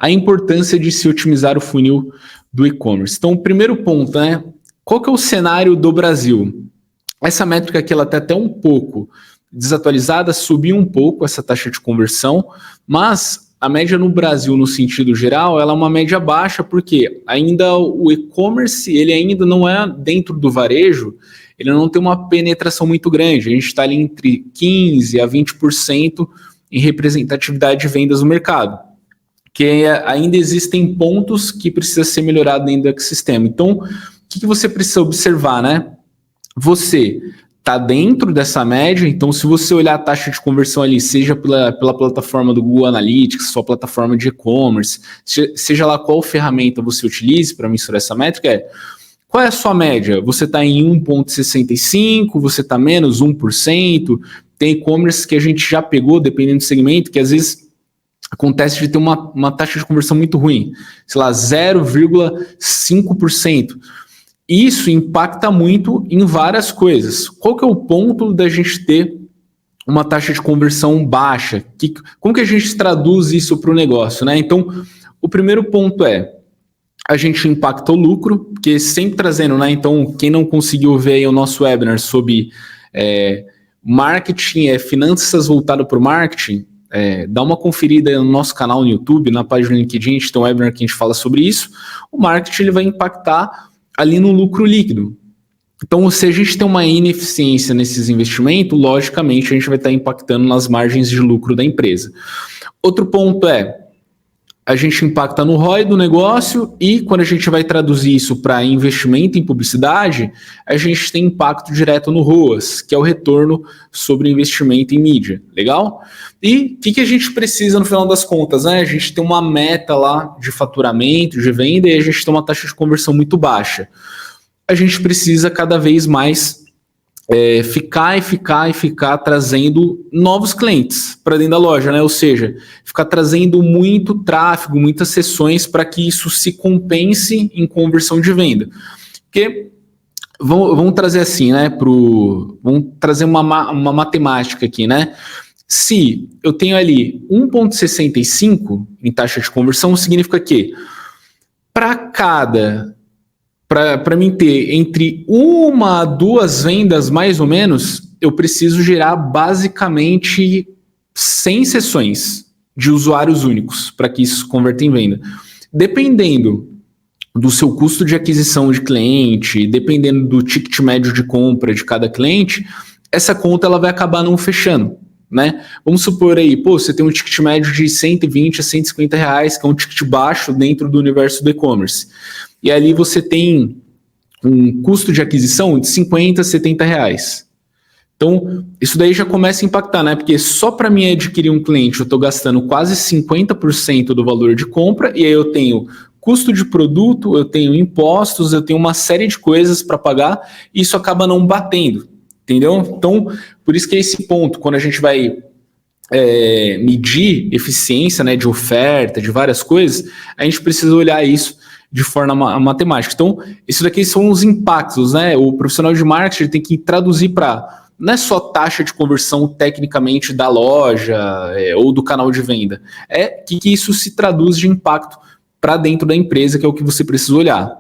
a importância de se otimizar o funil do e-commerce. Então, o primeiro ponto, né? Qual que é o cenário do Brasil? Essa métrica aqui ela está até um pouco desatualizada, subiu um pouco essa taxa de conversão, mas a média no Brasil, no sentido geral, ela é uma média baixa, porque ainda o e-commerce, ele ainda não é dentro do varejo, ele não tem uma penetração muito grande. A gente está ali entre 15% a 20% em representatividade de vendas no mercado, que ainda existem pontos que precisa ser melhorado dentro do ecossistema. Então, o que você precisa observar, né? Você está dentro dessa média, então se você olhar a taxa de conversão ali, seja pela plataforma do Google Analytics, sua plataforma de e-commerce, seja lá qual ferramenta você utilize para mensurar essa métrica, qual é a sua média? Você está em 1,65%, você está menos 1%, tem e-commerce que a gente já pegou, dependendo do segmento, que às vezes acontece de ter uma taxa de conversão muito ruim, sei lá, 0,5%. Isso impacta muito em várias coisas. Qual que é o ponto da gente ter uma taxa de conversão baixa? Como que a gente traduz isso para o negócio, né? Então, o primeiro ponto é, a gente impacta o lucro, porque sempre trazendo, né? Então, quem não conseguiu ver aí o nosso webinar sobre marketing, finanças voltado para o marketing, dá uma conferida no nosso canal no YouTube, na página do LinkedIn, a gente tem um webinar que a gente fala sobre isso. O marketing ele vai impactar ali no lucro líquido. Então, se a gente tem uma ineficiência nesses investimentos, logicamente a gente vai estar impactando nas margens de lucro da empresa. Outro ponto a gente impacta no ROI do negócio e quando a gente vai traduzir isso para investimento em publicidade, a gente tem impacto direto no ROAS, que é o retorno sobre investimento em mídia. Legal? E o que a gente precisa no final das contas, né? A gente tem uma meta lá de faturamento, de venda e a gente tem uma taxa de conversão muito baixa. A gente precisa cada vez mais ficar trazendo novos clientes para dentro da loja, né? Ou seja, ficar trazendo muito tráfego, muitas sessões para que isso se compense em conversão de venda. Porque vamos trazer assim, né? Vamos trazer uma matemática aqui, né? Se eu tenho ali 1,65 em taxa de conversão, significa que para mim ter entre 1 a 2 vendas, mais ou menos, eu preciso gerar basicamente 100 sessões de usuários únicos para que isso se converta em venda. Dependendo do seu custo de aquisição de cliente, dependendo do ticket médio de compra de cada cliente, essa conta ela vai acabar não fechando, né? Vamos supor aí, você tem um ticket médio de 120 a 150 reais, que é um ticket baixo dentro do universo do e-commerce. E ali você tem um custo de aquisição de 50 a 70 reais. Então, isso daí já começa a impactar, né? Porque só para mim adquirir um cliente, eu estou gastando quase 50% do valor de compra, e aí eu tenho custo de produto, eu tenho impostos, eu tenho uma série de coisas para pagar, e isso acaba não batendo, entendeu? Então, por isso que é esse ponto, quando a gente vai medir eficiência, né, de oferta, de várias coisas, a gente precisa olhar isso de forma matemática. Então, isso daqui são os impactos, né? O profissional de marketing tem que traduzir para, não é só taxa de conversão tecnicamente da loja ou do canal de venda, que isso se traduz de impacto para dentro da empresa, que é o que você precisa olhar.